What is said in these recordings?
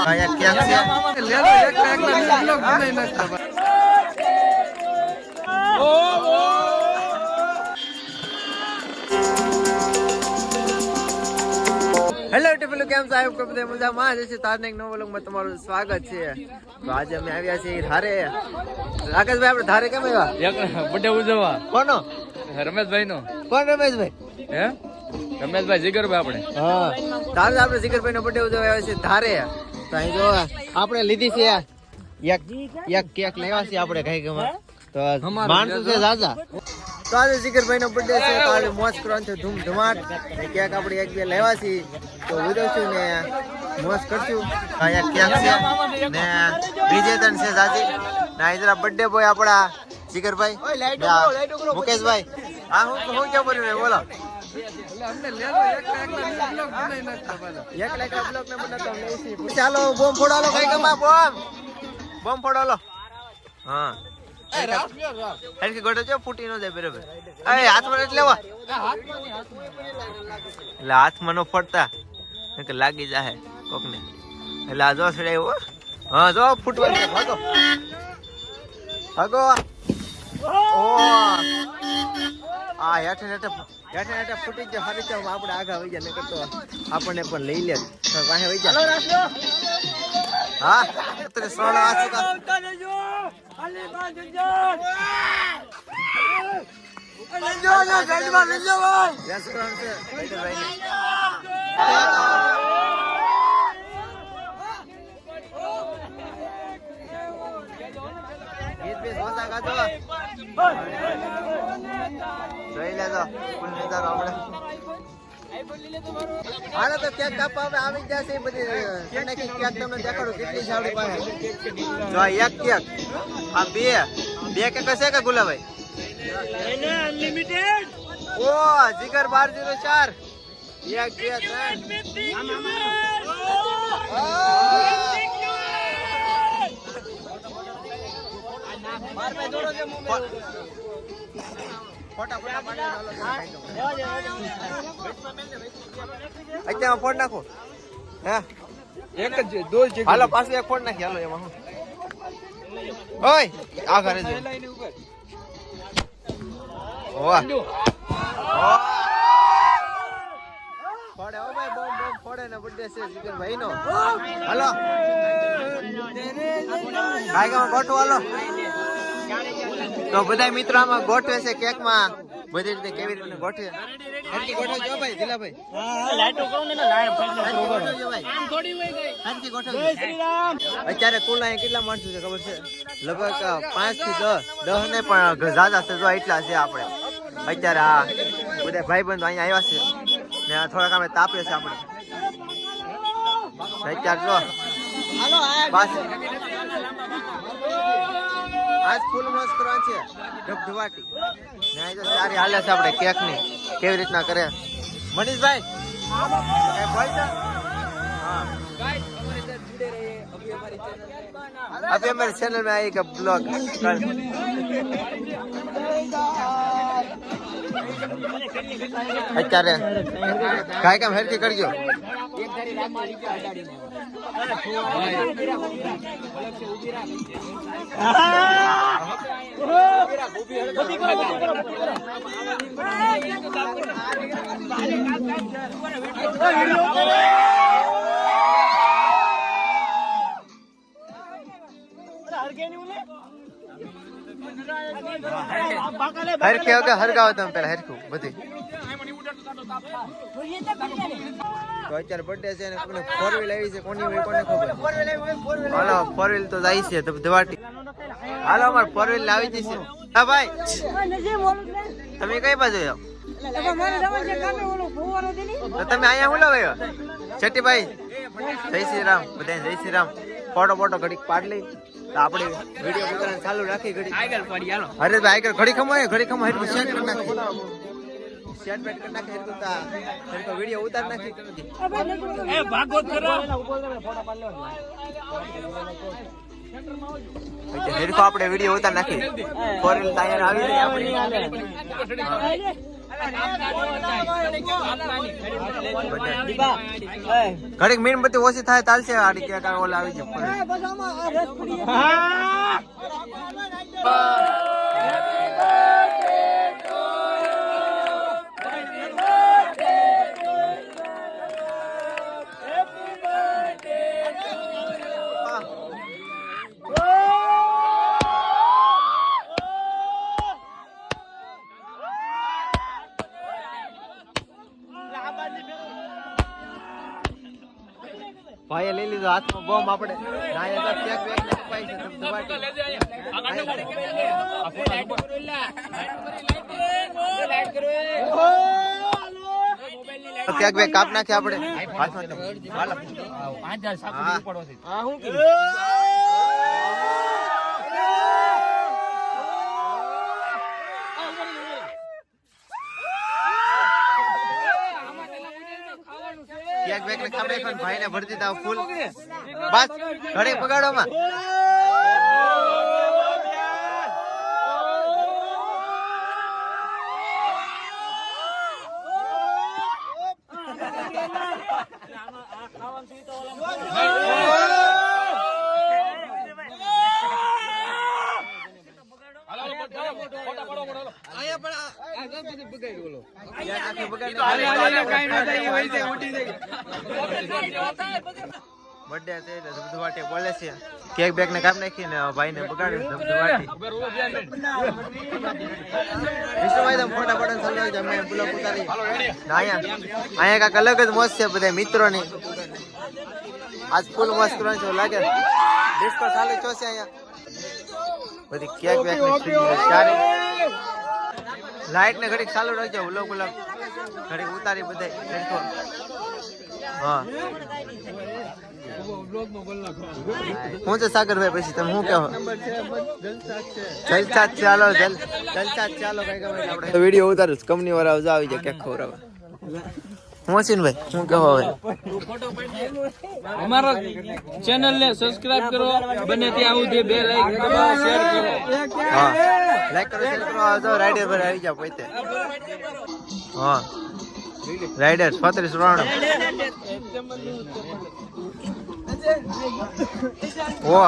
Hello ટીપલું કેમ છો? આપ બધા મજામાં જ છે. તારને એક નવો વ્લોગમાં તમારું સ્વાગત છે. તો આજે અમે આવ્યા છીએ ધારે. રાકેશભાઈ આપણે ધારે કેમ આવ્યા? બર્થડે ઉજવવા. કોનો? રમેશભાઈ નો. કોણ રમેશભાઈ? હે રમેશભાઈ જીગરભાઈ આપણે. હા તારે આપણે જીગરભાઈ નો બર્થડે ઉજવવા આવ્યા છે ધારે. તો અહીં જો આપણે લીધી છે એક કેક લેવા છે આપણે કઈ ગમાં. તો માણસો છે રાજા. તો આજે જીગરભાઈ નો બર્થડે છે. તો આજે મોજ કરવાનું છે ધૂમધમાટ. કેક આપણે એક બે લેવા છે તો ઉજવશું ને મોજ કરશું. એક કેક છે ને બીજે ત્રણ છે સાજી ને જરા બર્થડે બોય આપણા જીગરભાઈ મુકેશભાઈ. હા હું ક્યાં બોલ્યું ને બોલો. ચાલો બોમ્બ ફોડાલો કઈ ગમા બોમ્બ ફોડાલો. હા હરકી ગોટો છે ફૂટી ન જાય બરાબર. અરે હાથમાં એટલે લેવા એટલે હાથમાં નો ફોડતા કે લાગી જાહે કોક ને. એટલે આ જો સડાયો. હા જો ફૂટવા છે. ભાગો ભાગો. ઓ આ હેઠે હેઠે ફૂટી જાય. હારી ચાલ આપણે આગળ વહી જાય નકર તો આપણને પણ લઈ લે પાસે વહી જાય. હા અત્યારે 16 જોઈ લેજો ફૂલ નજારો આપણે. હાલો તો કેક કાપવા હવે આવી જશે બધી કેક તમને દેખાડું કેટલી છે આપણી પાસે. જો એક કેક આ બે કેક હશે કે ગુલાભાઈ? અનલિમિટેડ. ઓ જીગર 1204 એક બે અત્યારે ફોડ નાખો. હે એક જ દો જ. હાલો પાછું એક ફોડ નાખી. હાલો એમાં હું ઓય આ ઘરે જો. વાહ ફોડે ઓ ભાઈ બોમ્બ ફોડે ને બર્થડે છે જીગરભાઈ નો. હાલો કાઈ કામ ગોઠવો. હાલો તો બધા મિત્રો આમાં ગોઠવે છે કેક માં બધી રીતે કેવી રીતે ગોઠવે. હરકી ગોઠવ જો ભાઈ દિલાભાઈ. હા લાઈટો કરો ને લાઈટ ગોઠવ જો ભાઈ. આમ થોડી હોય ગઈ. હરકી ગોઠવ. જય શ્રી રામ. અત્યારે કુલ અહીં કેટલા માણસો છે ખબર છે? લગભગ 5 થી 10 ને પણ જાજા છે જો એટલા છે આપણે અત્યારે. આ બધા ભાઈબંધો અહીંયા આવ્યા છે ને થોડાક અમે તાપે છે આપણે અત્યારે જો. બસ આજ ફૂલ મોજ કરવાની છે ધબધબાટી ને. અહીં તો સારી હાલે છે આપણે કેક ની કેવી રીતના કરે મનીષભાઈ બોલતા. હા अभी हमारे चैनल में आएगा ब्लॉग. અત્યારે કાઈ કામ હેરકી કરજો. હરકે વગર હરગાવો તમે પેલા હરખું બધી. તો અત્યારે બર્થડે છે ને કોને 4 વ્હીલ આવી છે કોની હોય કોને ખબર. હાલો 4 વ્હીલ તો જાય છે ધબધબાટી. હાલો અમાર 4 વ્હીલ આવી જશે. હા ભાઈ તમે કઈ બાજુ આવો? તો તમે અહીંયા હું લાવ્યો છઠ્ઠીભાઈ? જય શ્રી રામ બધા. જય શ્રી રામ. ફોટો ઘડીક પાડ લઈ આપણે વિડિયો ઉતારવાનું ચાલુ રાખી ઘડી આગળ પડી. હાલો અરે ભાઈ આગળ ઘડી ખમાય હેડ સેટ કરી નાખી. સેટ બેટ કરી નાખી હેડ તો વિડિયો ઉતાર નાખી. એ ભાગો કરો ફોટો પાડ લેવા. હેડ કો આપણે વિડિયો ઉતાર નાખી. ફોર વ્હીલ ટાયર આવી ગઈ આપણી. ઘડીક મીણબત્તી ઓછી થાય ચાલશે આડી કેક ઓલા આવી ભાઈએ લઈ લીધો હાથમાં બોમ્બ આપણે કેક બેક કાપ નાખે આપણે કેક બેક ને ખાબે પણ ભાઈને ભરી દીધા ફૂલ બસ ઘડી પગાડો માં બર્થડે છે એટલે ધબધબાટી બોલે છે કેક બેક ને કાપ નાખી ને ભાઈ ને બગાડ્યું ધબધબાટી વિષ્ણુભાઈ તમે ફોટા પડે ચાલુ છે અમે બ્લોગ ઉતારી અહીંયા કાંઈક અલગ જ મોજ છે બધા મિત્રોની આજ ફૂલ મસ્ત કરવાનું છે લાગે ડિસ્કો ચાલુ છો છે અહીંયા બધી કેક બેક ને ચારે લાઈટ ને ઘડીક ચાલુ રાખજો બ્લોગ ઘડીક ઉતારી બધા હા હું છે સાગરભાઈ પછી તમે શું કહો જલસા ચાલો જલસા ચાલો કઈ આપણે વિડીયો ઉતારું કંપની વાળા આવજો આવી જાય ક્યાંક ખવડાવવા મોહસિનભાઈ શું કહો હવે અમારા ચેનલ ને સબસ્ક્રાઇબ કરો બને ત્યાં સુધી બે લાઈક કરો શેર કરો હા લાઈક કરો શેર કરો આવજો રાઈડર પર આવી જાવ પોતે હા રાઈડર 35 રાઉન્ડ ઓ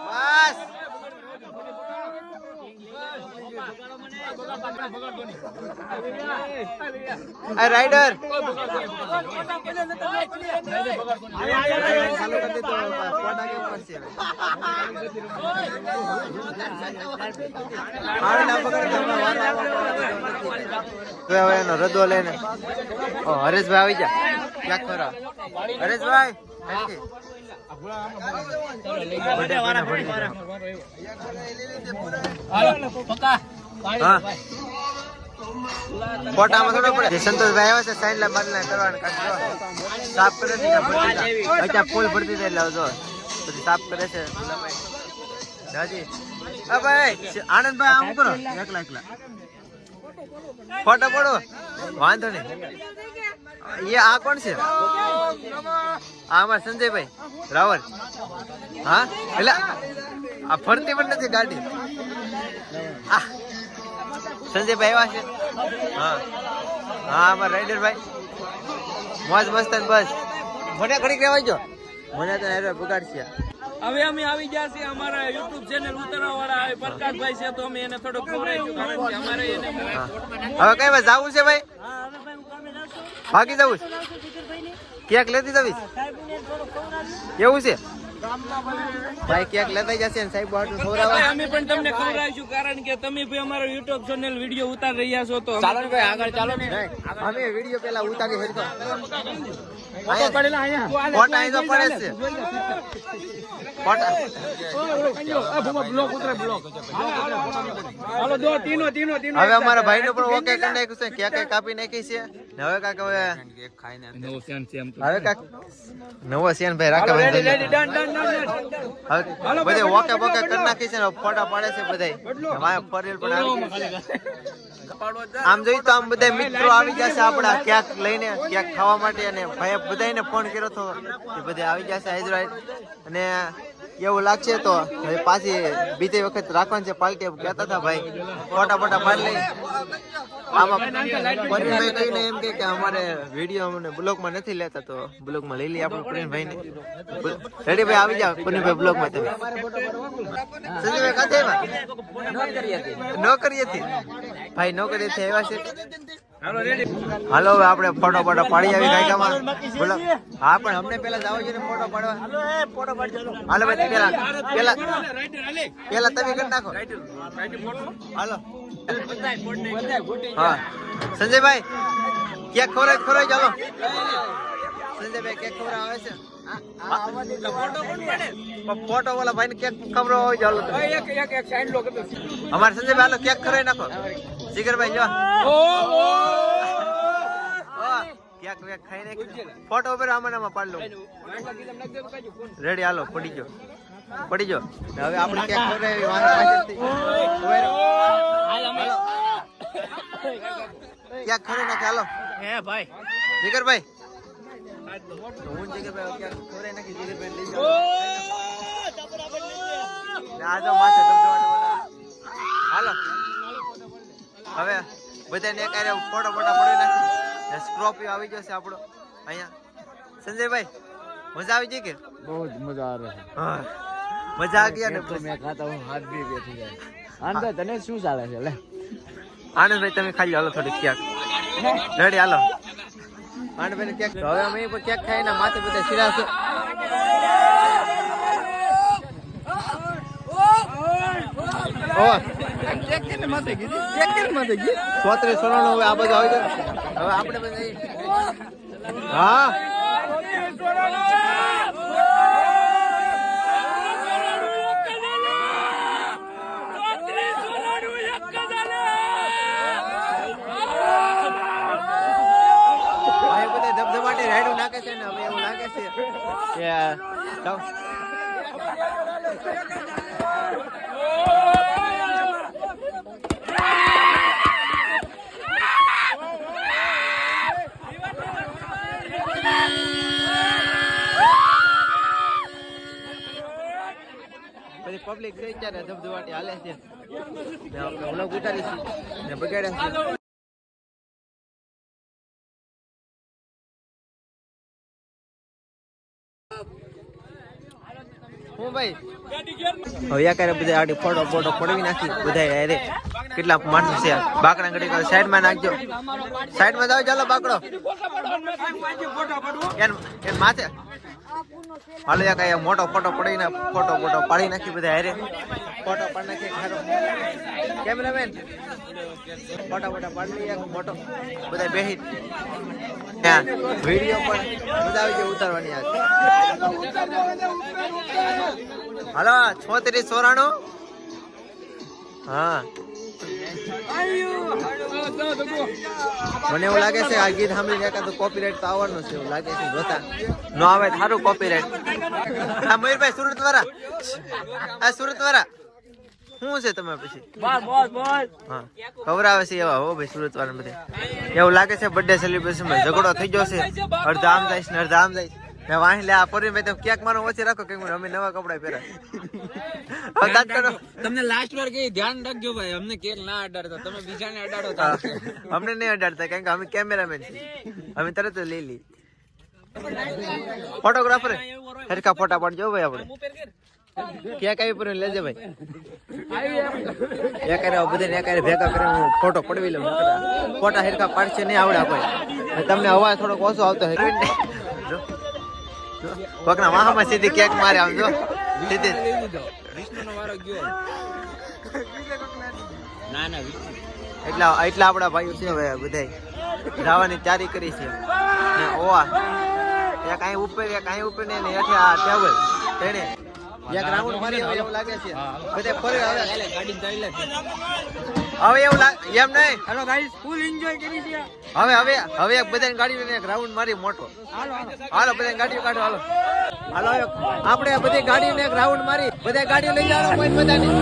બસ આ રાઈડર એનો રદો લઈને હરેશભાઈ આવી જા ક્યાંક ખરા હરેશભાઈ ફોટામાં થોડો પડે સંતોષભાઈ આવ્યા છે સાઈન લા બદલા કરવાનું સાફ કરે છે અચ્છા ફૂલ ભરતી દે લાવજો બધી સાફ કરે છે દાદી આ ભાઈ આનંદભાઈ આમ કરો એકલા એકલા ફોટો પડો વાંધો નહીં ये आ कौन से हमारे संजय भाई रावल हाँ એટલે આ ફરતી પણ નથી ગાડી સંજય ભાઈ આવ્યા છે હા હા અમારા રાઈડર ભાઈ મોજ મસ્ત બસ મને ઘડીક રહેવા જો મને તો હેરો બગાડશે હવે અમે આવી ગયા છીએ અમારા YouTube ચેનલ ઉતરવા વાળા પ્રકાશભાઈ છે તો અમે એને થોડું ખવડાવીશું કારણ કે અમારે એને હવે કઈ ભાઈ જાવું છે ભાઈ ભાગી જવું કેક લેતી જવીશ એવું છે ભાઈ કેક લેતા જશે ને સાહેબ આટલું ખવડાવવા અમે પણ તમને ખવડાવીશું કારણ કે તમે ભી અમારો YouTube ચેનલ વિડિયો ઉતારી રહ્યા છો તો ચાલો ભાઈ આગળ ચાલો ને અમે વિડિયો પેલા ઉતારી હેરતો ફોટો પડેલા અહીંયા ફોટો અહીં તો પડે છે ફોટો હાલો દો તીનો હવે અમારા ભાઈ નો પણ ઓકે કરી નાખ્યું છે કેક કાપી નાખી છે ને હવે કાક હવે હવે કાક નવો સેન ભાઈ રાખા બધે ઓકે બોકે કરી નાખી છે ને ફોટા પાડે છે બધા માય ફરેલ પણ આવી આમ જોઈ તો આમ બધા મિત્રો આવી જશે આપડા કેક લઈને કેક ખાવા માટે અને ભાઈ બધાને ફોન કર્યો હતો એ બધા આવી જશે હૈદરાબાદ અને એવું લાગશે તો હવે પાછી બીજી વખત રાખવાની છે પાર્ટી એમ કહેતા હતા ભાઈ. ફોટા પાડી લઈ આમાં પરેશભાઈ કહીને એમ કે અમારે વિડીયો અમને બ્લોગમાં નથી લેતા તો બ્લોગમાં લઈ લઈએ આપણે પરેશભાઈને. રેડીભાઈ આવી જાઓ પરેશભાઈ બ્લોગમાં તમે. સંજયભાઈ કાંથી આવ્યા? નોકરીએથી ભાઈ નોકરીએથી આવ્યા છે. હાલો હવે આપણે ફોટો પાડી આવી ગાયકામાં. હા પણ અમને પેલા જાવ છે ને ફોટો પાડવા. હાલો ભાઈ પેલા તમે કરી નાખો. હાલો હા સંજયભાઈ કેક ખવડાવી ચાલો. સંજયભાઈ કેક ખવડાવ આવે છે. ફોટો વાળા ભાઈ ને કેક ખવડાવ હોય ચાલો. અમારે સંજયભાઈ હાલો કેક ખવડાવી નાખો. જીગરભાઈ જો કેક વેક ખાઈ નાખી ફોટો ઉપર આમાં પાડ લો. રેડી હાલો પડી ગયો. હવે આપણે કેક ખવડાવી કેક ખવડાવી નાખે હાલો. હે ભાઈ જીગરભાઈ હું જીગરભાઈ કેક ખવડાવી નાખી. જીગરભાઈ લઈ જાઓ. આ જો માથે હાલો હવે બધાને એક આરે ફોટો પડી નાખી. સ્કોર્પિયો આવી જશે આપણો અહીંયા. સંજયભાઈ મજા આવી ગઈ કે? બહુ જ મજા આવે છે. હા મજા આ ગયા ને. મેં ખાતા હું હાથ બી બેઠી જાય. આનંદ તને શું ચાલે છે? લે આનંદભાઈ તમે ખાઈ હાલો થોડી કેક. રેડી હાલો આનંદભાઈ કેક. હવે અમે પણ કેક ખાઈને માથે બધા શીરા છે. સોત્રી સોનાનું હવે આ બધું આવી જાય. હવે આપણે બધા હા બધા ધબધબાટી રાઈડો નાખે છે ને હવે એવું લાગે છે કે પબ્લિક છે ત્યારે ધબધબાટી હાલે છે. વ્લોગ ઉતારીશું ને બગાડ્યા છે. હું ભાઈ હવે યાર બધા આડી ફોટો પડાવી નાખી બધા અરે કેટલા માણસો છે. બાકડા ઘડી સાઈડમાં નાખજો. સાઈડમાં જાવ ચાલો બાકડો એન માથે હાલો યા કઈ મોટો ફોટો પડીને ફોટો પાડી નાખી બધા હારે ફોટો પાડી નાખી. કેમેરામેન ફોટો પાડી લઈએ મોટો બધા બેહી વિડીયો પણ મજા આવી જાય ઉતારવાની. હાલો 3694 હા મને એવું લાગે છે આ ગીત સાંભળીને એકાદ કોપીરાઈટ તો આવવાનું છે એવું લાગે છે. જોતા ન આવે સારું કોપીરાઈટ. હા મયુરભાઈ સુરત વાળા શું છે તમે પછી હા ખબર આવે છે એવા હો ભાઈ સુરત વાળા બધે. એવું લાગે છે બર્થડે સેલિબ્રેશન માં ઝઘડો થઈ ગયો છે. અડધા આમ જાય ને અડધા આમ જાય. વાહી લે આ પરી ભાઈ તમે કેક મારો ઓછી રાખો કે અમે નવા કપડા પહેરા. તમને લાસ્ટ વાર કઈ ધ્યાન રાખજો ભાઈ. અમને કેક ના અડાડતા તમે બીજાને અડાડો. અમને નહીં અડાડતા કારણ કે અમે કેમેરામેન છીએ. અમે તરત જ લઈ લઈએ. ફોટોગ્રાફર હરખા ફોટા પાડજો ભાઈ આપણે. કેક આવી પર લેજે ભાઈ. એક બધાને એક ભેગા કરીને ફોટો પડવી લઉં. ફોટા હરખા પાડશે નહીં આવડે કોઈ. તમને અવાજ થોડોક ઓછો આવતો હોય. કોકના વાહમાં સીધી કેક મારે આવજો સીધી. એટલા આપડા ભાઈઓ છે હવે બધા જવાની તૈયારી કરી છે. એક અહીં ઉપર ને હેઠે આ ટેબલ તેને એક રાઉન્ડ મારી એવું લાગે છે. બધે ફરે હવે એવું લાગે એમ નહીં. હેલો ગાઈસ ફૂલ એન્જોય કરી છે. હવે એક બધાની ગાડીને એક રાઉન્ડ મારી મોટો. હાલો બધાની ગાડીઓ કાઢો હાલો. આપણે બધી ગાડીને એક રાઉન્ડ મારી બધા ગાડીઓ લઈ જવાનો કોઈ બધાની.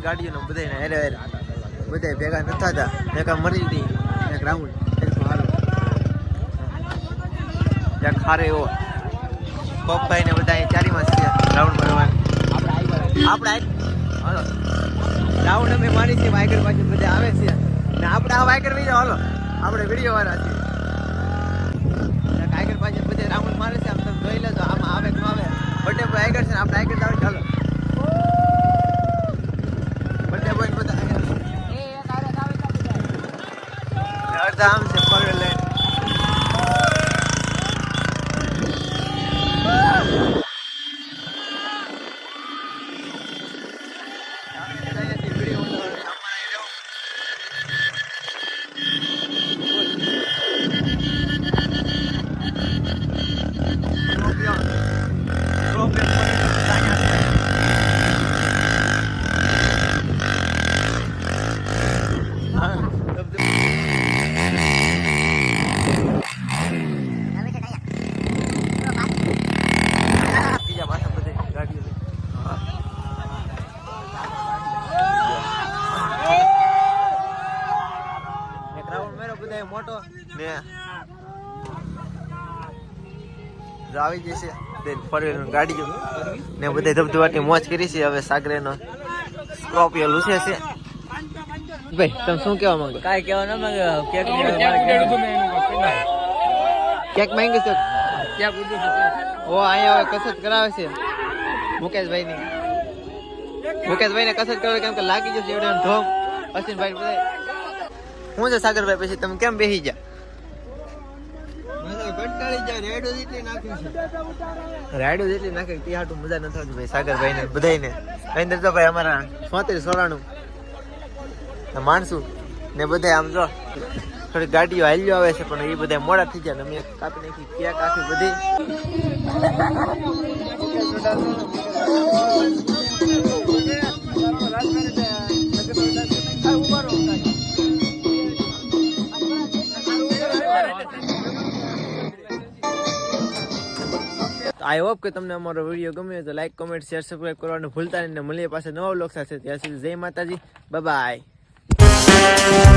ગાડીઓનો બધાને હેરે હેરે બધા ભેગા ન થતા ભેગા મરી હતી એક રાઉન્ડ એક ખારે એવો પપ્પાઈ ને બધા ચારીમાં છે રાઉન્ડ મારવાનું આપણે હાલો રાઉન્ડ અમે મારી છે વાયકર પાછળ બધા આવે છે ને આપણે આ વાયકર લઈ જાઓ હાલો આપણે વિડીયો વાળા છીએ વાયકર પાછળ બધા રાઉન્ડ મારે છે આમ તમે જોઈ લેજો આમાં આવે કે ન આવે બર્થડે બોય વાયકર છે ને આપણે વાયકર દાવ ચાલો બર્થડે બોય બધા અડધા આમ છે ફોર વ્હીલ લઈને મોટો ને આવી જશે ફોર વ્હીલર ગાડીઓ ને બધા ધબધબાટી મોજ કરી છે હવે સાગરેનો સ્કોર્પિયો લૂસે છે ભાઈ તમે શું કહેવા માંગો કાઈ કહેવા ન માંગે કેક કેક માંગે છે ઓ અહીંયા હવે કસરત કરાવે છે મુકેશભાઈ ની ને કસરત કરાવે કેમ કે લાગી જશે એવડે ધોમ અશ્વિનભાઈ બધા હું છે સાગરભાઈ પછી તમે કેમ બેસી જા રાયડો જેટલી નાખી તે હાટું મજા નથી આવતી ભાઈ સાગરભાઈ ને બધાને અંદર તો ભાઈ અમારા 34 માણસું ને બધા આમ જો થોડી ગાડીઓ હાલ્યો આવે છે પણ એ બધા મોડા થઈ જાય અમે કાપી નાખી કેક આખી બધી આઈ હોપ કે તમને અમારો વિડીયો ગમ્યો તો લાઈક કોમેન્ટ શેર સબસ્ક્રાઇબ કરવાનું ભૂલતા નહીં ને મળીએ પાછા નવા વ્લોગ સાથે ત્યાં સુધી જય માતાજી બાય બાય